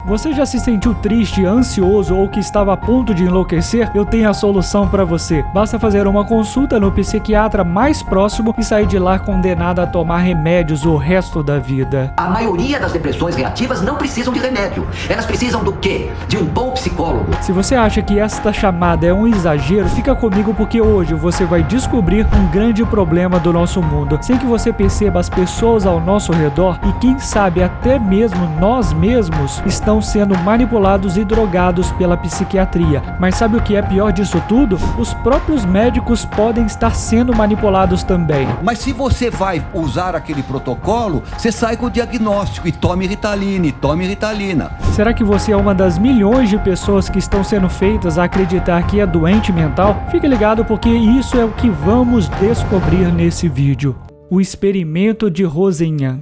Você já se sentiu triste, ansioso ou que estava a ponto de enlouquecer? Eu tenho a solução para você. Basta fazer uma consulta no psiquiatra mais próximo e sair de lá condenado a tomar remédios o resto da vida. A maioria das depressões reativas não precisam de remédio. Elas precisam do quê? De um bom psicólogo. Se você acha que esta chamada é um exagero, fica comigo porque hoje você vai descobrir um grande problema do nosso mundo. Sem que você perceba, as pessoas ao nosso redor e quem sabe até mesmo nós mesmos estão sendo manipulados e drogados pela psiquiatria. Mas sabe o que é pior disso tudo? Os próprios médicos podem estar sendo manipulados também. Mas se você vai usar aquele protocolo, você sai com o diagnóstico e tome Ritalina. Será que você é uma das milhões de pessoas que estão sendo feitas a acreditar que é doente mental? Fique ligado porque isso é o que vamos descobrir nesse vídeo. O experimento de Rosenhan.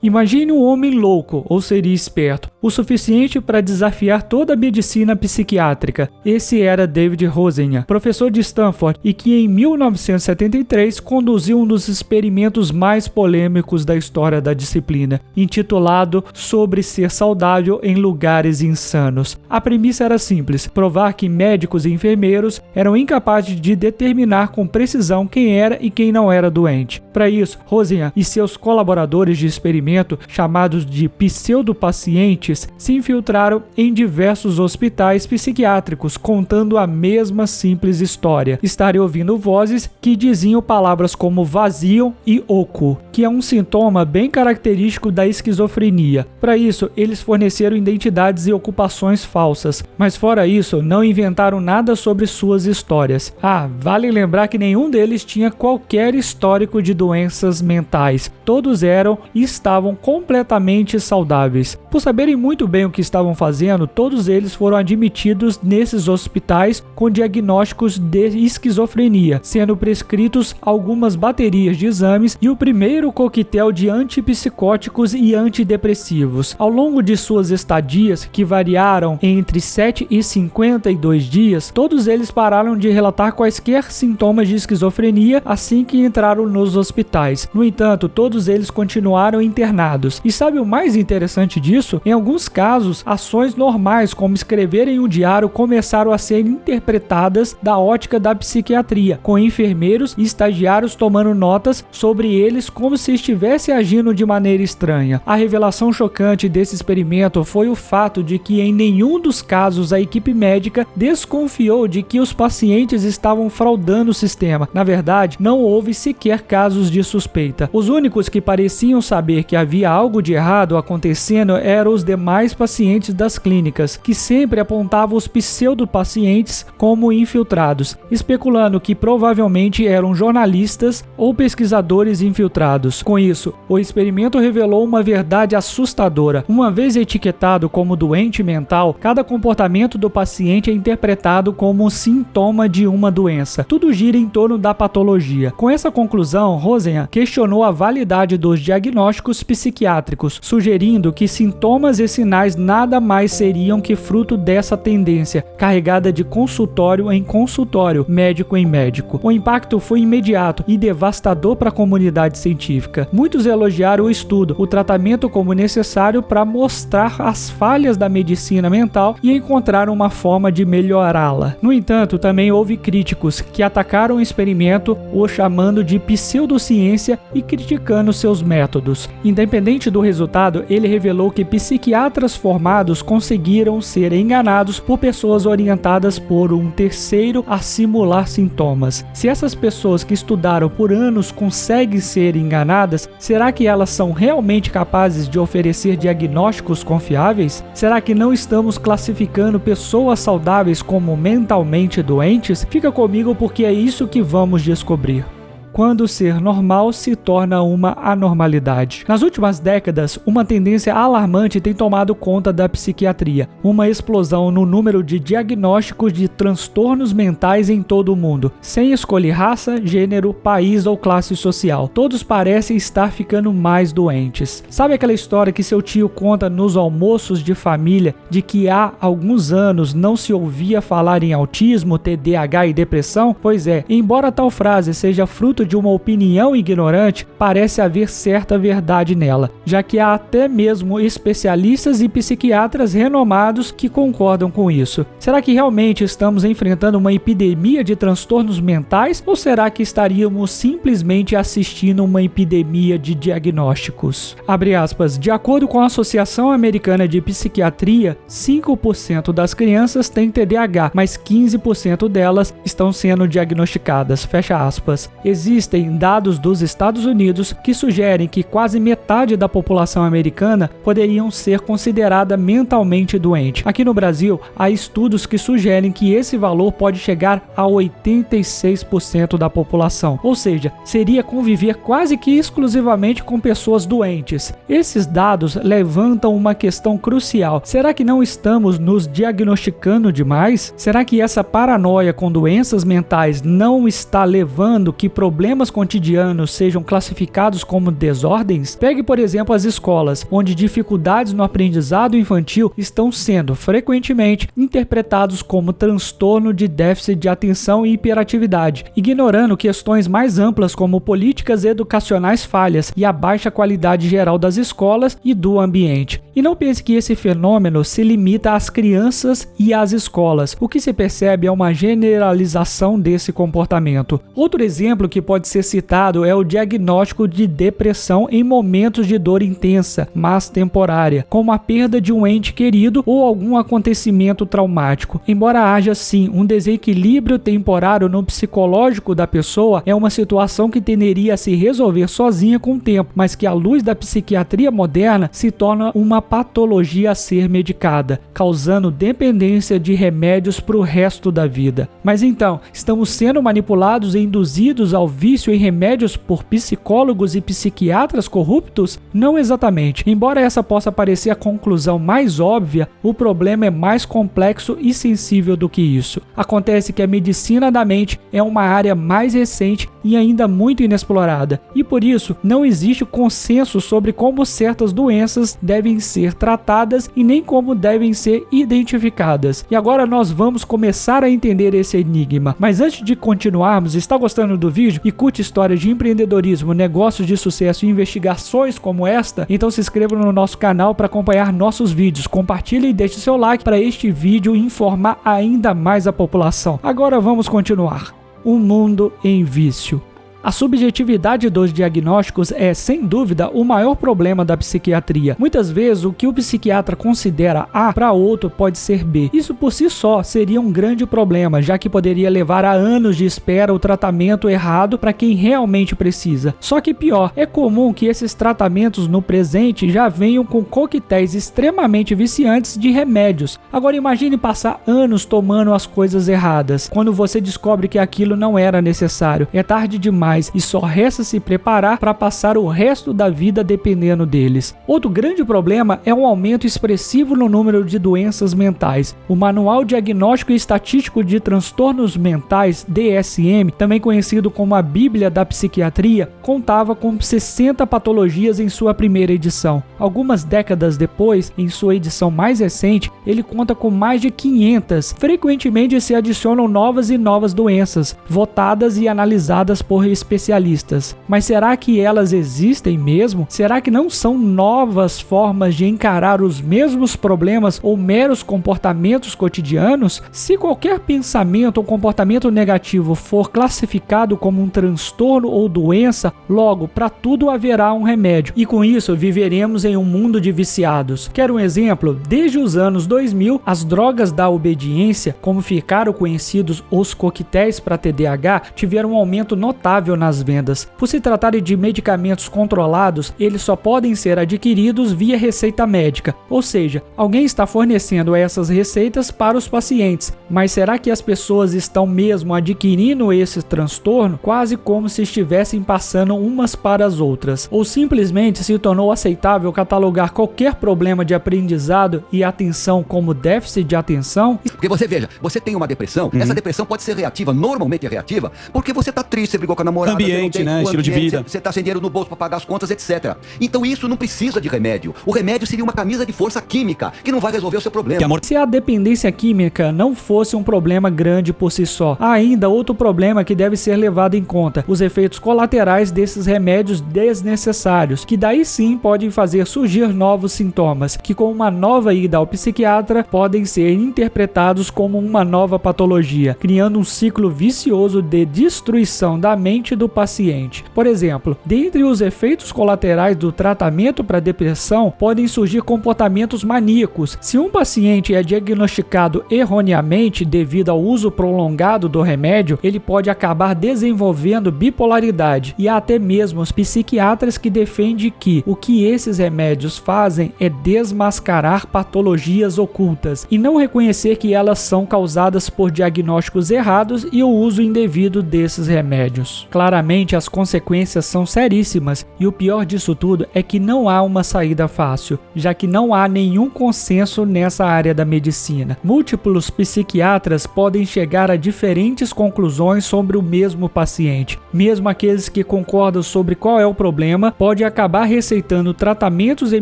Imagine um homem louco, ou seria esperto, o suficiente para desafiar toda a medicina psiquiátrica. Esse era David Rosenhan, professor de Stanford, e que em 1973 conduziu um dos experimentos mais polêmicos da história da disciplina, intitulado Sobre Ser Saudável em Lugares Insanos. A premissa era simples: provar que médicos e enfermeiros eram incapazes de determinar com precisão quem era e quem não era doente. Para isso, Rosenhan e seus colaboradores de experimento, chamados de pseudopacientes, se infiltraram em diversos hospitais psiquiátricos, contando a mesma simples história. Estarem ouvindo vozes que diziam palavras como vazio e oco, que é um sintoma bem característico da esquizofrenia. Para isso, eles forneceram identidades e ocupações falsas, mas fora isso, não inventaram nada sobre suas histórias. Vale lembrar que nenhum deles tinha qualquer histórico de doenças mentais. Todos eram e estavam completamente saudáveis. Por saberem muito bem o que estavam fazendo, todos eles foram admitidos nesses hospitais com diagnósticos de esquizofrenia, sendo prescritos algumas baterias de exames e o primeiro coquetel de antipsicóticos e antidepressivos. Ao longo de suas estadias, que variaram entre 7 e 52 dias, todos eles pararam de relatar quaisquer sintomas de esquizofrenia assim que entraram nos hospitais. No entanto, todos eles continuaram internados. E sabe o mais interessante disso? Em alguns casos, ações normais como escrever em um diário começaram a ser interpretadas da ótica da psiquiatria, com enfermeiros e estagiários tomando notas sobre eles como se estivesse agindo de maneira estranha. A revelação chocante desse experimento foi o fato de que em nenhum dos casos a equipe médica desconfiou de que os pacientes estavam fraudando o sistema. Na verdade, não houve sequer casos de suspeita. Os únicos que pareciam saber que havia algo de errado acontecendo eram os demais pacientes das clínicas, que sempre apontavam os pseudopacientes como infiltrados, especulando que provavelmente eram jornalistas ou pesquisadores infiltrados. Com isso, o experimento revelou uma verdade assustadora. Uma vez etiquetado como doente mental, cada comportamento do paciente é interpretado como um sintoma de uma doença. Tudo gira em torno da patologia. Com essa conclusão, Rosenhan questionou a validade dos diagnósticos psiquiátricos, sugerindo que sintomas e sinais nada mais seriam que fruto dessa tendência, carregada de consultório em consultório, médico em médico. O impacto foi imediato e devastador para a comunidade científica. Muitos elogiaram o estudo, o tratamento como necessário para mostrar as falhas da medicina mental e encontrar uma forma de melhorá-la. No entanto, também houve críticos que atacaram o experimento, o chamando de pseudociência e criticando seus métodos. Independente do resultado, ele revelou que psiquiatras formados conseguiram ser enganados por pessoas orientadas por um terceiro a simular sintomas. Se essas pessoas que estudaram por anos conseguem ser enganadas, será que elas são realmente capazes de oferecer diagnósticos confiáveis? Será que não estamos classificando pessoas saudáveis como mentalmente doentes? Fica comigo porque é isso que vamos descobrir. Quando ser normal se torna uma anormalidade. Nas últimas décadas, uma tendência alarmante tem tomado conta da psiquiatria, uma explosão no número de diagnósticos de transtornos mentais em todo o mundo, sem escolher raça, gênero, país ou classe social. Todos parecem estar ficando mais doentes. Sabe aquela história que seu tio conta nos almoços de família de que há alguns anos não se ouvia falar em autismo, TDAH e depressão? Pois é, embora tal frase seja fruto de uma opinião ignorante, parece haver certa verdade nela, já que há até mesmo especialistas e psiquiatras renomados que concordam com isso. Será que realmente estamos enfrentando uma epidemia de transtornos mentais ou será que estaríamos simplesmente assistindo uma epidemia de diagnósticos? Abre aspas, de acordo com a Associação Americana de Psiquiatria, 5% das crianças têm TDAH, mas 15% delas estão sendo diagnosticadas, fecha aspas. Existem dados dos Estados Unidos que sugerem que quase metade da população americana poderiam ser considerada mentalmente doente. Aqui no Brasil, há estudos que sugerem que esse valor pode chegar a 86% da população, ou seja, seria conviver quase que exclusivamente com pessoas doentes. Esses dados levantam uma questão crucial. Será que não estamos nos diagnosticando demais? Será que essa paranoia com doenças mentais não está levando que problemas cotidianos sejam classificados como desordens? Pegue, por exemplo, as escolas, onde dificuldades no aprendizado infantil estão sendo frequentemente interpretados como transtorno de déficit de atenção e hiperatividade, ignorando questões mais amplas como políticas educacionais falhas e a baixa qualidade geral das escolas e do ambiente. E não pense que esse fenômeno se limita às crianças e às escolas. O que se percebe é uma generalização desse comportamento. Outro exemplo que pode ser citado é o diagnóstico de depressão em momentos de dor intensa, mas temporária, como a perda de um ente querido ou algum acontecimento traumático. Embora haja sim um desequilíbrio temporário no psicológico da pessoa, é uma situação que tenderia a se resolver sozinha com o tempo, mas que à luz da psiquiatria moderna se torna uma patologia a ser medicada, causando dependência de remédios para o resto da vida. Mas então, estamos sendo manipulados e induzidos ao vício em remédios por psicólogos e psiquiatras corruptos? Não exatamente. Embora essa possa parecer a conclusão mais óbvia, o problema é mais complexo e sensível do que isso. Acontece que a medicina da mente é uma área mais recente e ainda muito inexplorada, e por isso não existe consenso sobre como certas doenças devem ser tratadas e nem como devem ser identificadas. E agora nós vamos começar a entender esse enigma. Mas antes de continuarmos, está gostando do vídeo e curte histórias de empreendedorismo, negócios de sucesso e investigações como esta? Então se inscreva no nosso canal para acompanhar nossos vídeos, compartilhe e deixe seu like para este vídeo informar ainda mais a população. Agora vamos continuar. Um mundo em vício. A subjetividade dos diagnósticos é, sem dúvida, o maior problema da psiquiatria. Muitas vezes, o que o psiquiatra considera A, para outro pode ser B. Isso por si só seria um grande problema, já que poderia levar a anos de espera o tratamento errado para quem realmente precisa. Só que pior, é comum que esses tratamentos no presente já venham com coquetéis extremamente viciantes de remédios. Agora imagine passar anos tomando as coisas erradas, quando você descobre que aquilo não era necessário. É tarde demais e só resta se preparar para passar o resto da vida dependendo deles. Outro grande problema é um aumento expressivo no número de doenças mentais. O Manual Diagnóstico e Estatístico de Transtornos Mentais, DSM, também conhecido como a Bíblia da Psiquiatria, contava com 60 patologias em sua primeira edição. Algumas décadas depois, em sua edição mais recente, ele conta com mais de 500. Frequentemente se adicionam novas e novas doenças, votadas e analisadas por especialistas. Mas será que elas existem mesmo? Será que não são novas formas de encarar os mesmos problemas ou meros comportamentos cotidianos? Se qualquer pensamento ou comportamento negativo for classificado como um transtorno ou doença, logo, para tudo haverá um remédio. E com isso, viveremos em um mundo de viciados. Quer um exemplo? Desde os anos 2000, as drogas da obediência, como ficaram conhecidos os coquetéis para TDAH, tiveram um aumento notável nas vendas. Por se tratarem de medicamentos controlados, eles só podem ser adquiridos via receita médica, ou seja, alguém está fornecendo essas receitas para os pacientes. Mas será que as pessoas estão mesmo adquirindo esse transtorno, quase como se estivessem passando umas para as outras? Ou simplesmente se tornou aceitável catalogar qualquer problema de aprendizado e atenção como déficit de atenção? Porque Porque você veja, você tem uma depressão, essa depressão pode ser reativa, normalmente é reativa, porque você tá triste, você brigou com a namorada, Ambiente, né? Estilo de vida. Você tá sem dinheiro no bolso para pagar as contas, etc. Então isso não precisa de remédio. O remédio seria uma camisa de força química, que não vai resolver o seu problema. Se a dependência química não fosse um problema grande por si só, há ainda outro problema que deve ser levado em conta: os efeitos colaterais desses remédios desnecessários, que daí sim podem fazer surgir novos sintomas, que com uma nova ida ao psiquiatra podem ser interpretados como uma nova patologia, criando um ciclo vicioso de destruição da mente do paciente. Por exemplo, dentre os efeitos colaterais do tratamento para depressão podem surgir comportamentos maníacos. Se um paciente é diagnosticado erroneamente devido ao uso prolongado do remédio, ele pode acabar desenvolvendo bipolaridade, e há até mesmo os psiquiatras que defendem que o que esses remédios fazem é desmascarar patologias ocultas e não reconhecer que elas são causadas por diagnósticos errados e o uso indevido desses remédios. Claramente as consequências são seríssimas, e o pior disso tudo é que não há uma saída fácil, já que não há nenhum consenso nessa área da medicina. Múltiplos psiquiatras podem chegar a diferentes conclusões sobre o mesmo paciente. Mesmo aqueles que concordam sobre qual é o problema podem acabar receitando tratamentos e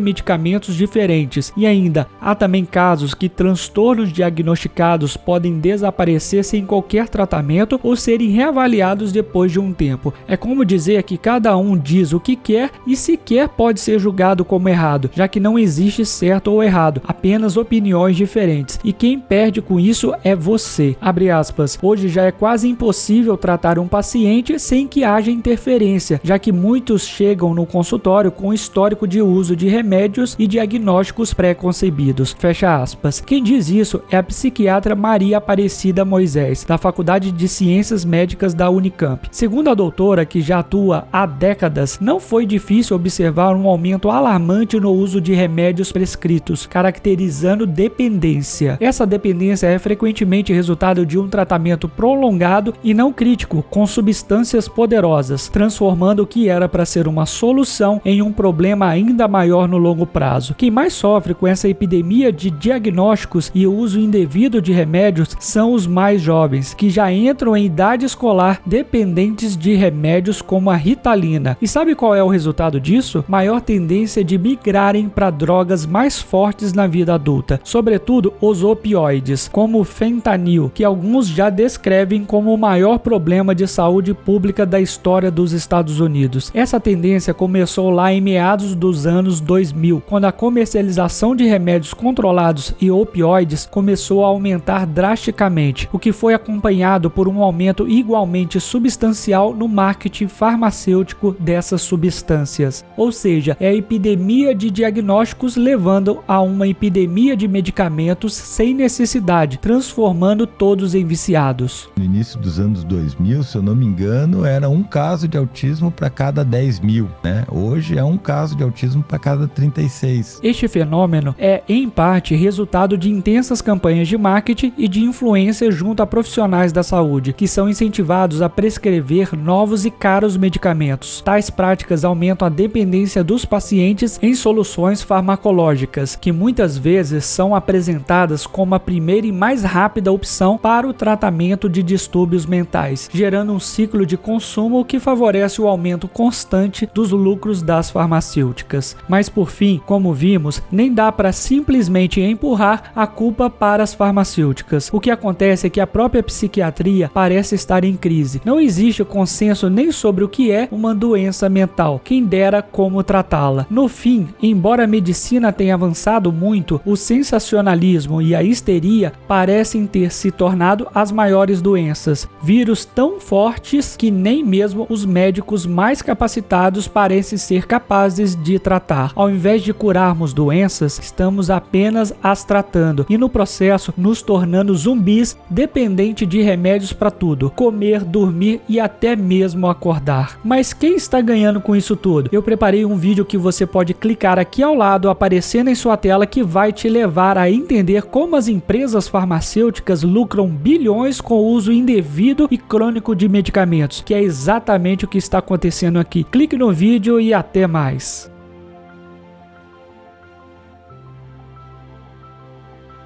medicamentos diferentes, e ainda há também casos que transtornos diagnosticados podem desaparecer sem qualquer tratamento ou serem reavaliados depois de um tempo. É como dizer que cada um diz o que quer e sequer pode ser julgado como errado, já que não existe certo ou errado, apenas opiniões diferentes, e quem perde com isso é você. Abre aspas. Hoje já é quase impossível tratar um paciente sem que haja interferência, já que muitos chegam no consultório com histórico de uso de remédios e diagnósticos pré-concebidos. Fecha aspas. Quem diz isso é a psiquiatra Maria Aparecida Moisés, da Faculdade de Ciências Médicas da Unicamp. Segundo a doutora, que já atua há décadas, não foi difícil observar um aumento alarmante no uso de remédios prescritos, caracterizando dependência. Essa dependência é frequentemente resultado de um tratamento prolongado e não crítico, com substâncias poderosas, transformando o que era para ser uma solução em um problema ainda maior no longo prazo. Quem mais sofre com essa epidemia de diagnósticos e o uso indevido de remédios são os mais jovens, que já entram em idade escolar dependentes de remédios como a Ritalina. E sabe qual é o resultado disso? Maior tendência de migrarem para drogas mais fortes na vida adulta, sobretudo os opioides, como o fentanil, que alguns já descrevem como o maior problema de saúde pública da história dos Estados Unidos. Essa tendência começou lá em meados dos anos 2000, quando a comercialização de remédios controlados e opioides começou a aumentar drasticamente, o que foi acompanhado por um aumento igualmente substancial no marketing farmacêutico dessas substâncias. Ou seja, é a epidemia de diagnósticos levando a uma epidemia de medicamentos sem necessidade, transformando todos em viciados. No início dos anos 2000, se eu não me engano, era um caso de autismo para cada 10 mil, né? Hoje é um caso de autismo para cada 36. Este fenômeno é, em parte, resultado de intensas campanhas de marketing e de influência junto a profissionais da saúde, que são incentivados a prescrever novos e caros medicamentos. Tais práticas aumentam a dependência dos pacientes em soluções farmacológicas, que muitas vezes são apresentadas como a primeira e mais rápida opção para o tratamento de distúrbios mentais, gerando um ciclo de consumo que favorece o aumento constante dos lucros das farmacêuticas. Mas por fim, como vimos, nem dá para simplesmente empurrar a culpa para as farmacêuticas. O que acontece é que a própria psiquiatria parece estar em crise. Não existe consenso nem sobre o que é uma doença mental, quem dera como tratá-la. No fim, embora a medicina tenha avançado muito, o sensacionalismo e a histeria parecem ter se tornado as maiores doenças, vírus tão fortes que nem mesmo os médicos mais capacitados parecem ser capazes de tratar. Ao invés de curarmos doenças, estamos apenas as tratando e no processo nos tornando zumbis dependentes de remédios para tudo, comer, dormir e até mesmo acordar. Mas quem está ganhando com isso tudo? Eu preparei um vídeo que você pode clicar aqui ao lado, aparecendo em sua tela, que vai te levar a entender como as empresas farmacêuticas lucram bilhões com o uso indevido e crônico de medicamentos, que é exatamente o que está acontecendo aqui. Clique no vídeo e até mais.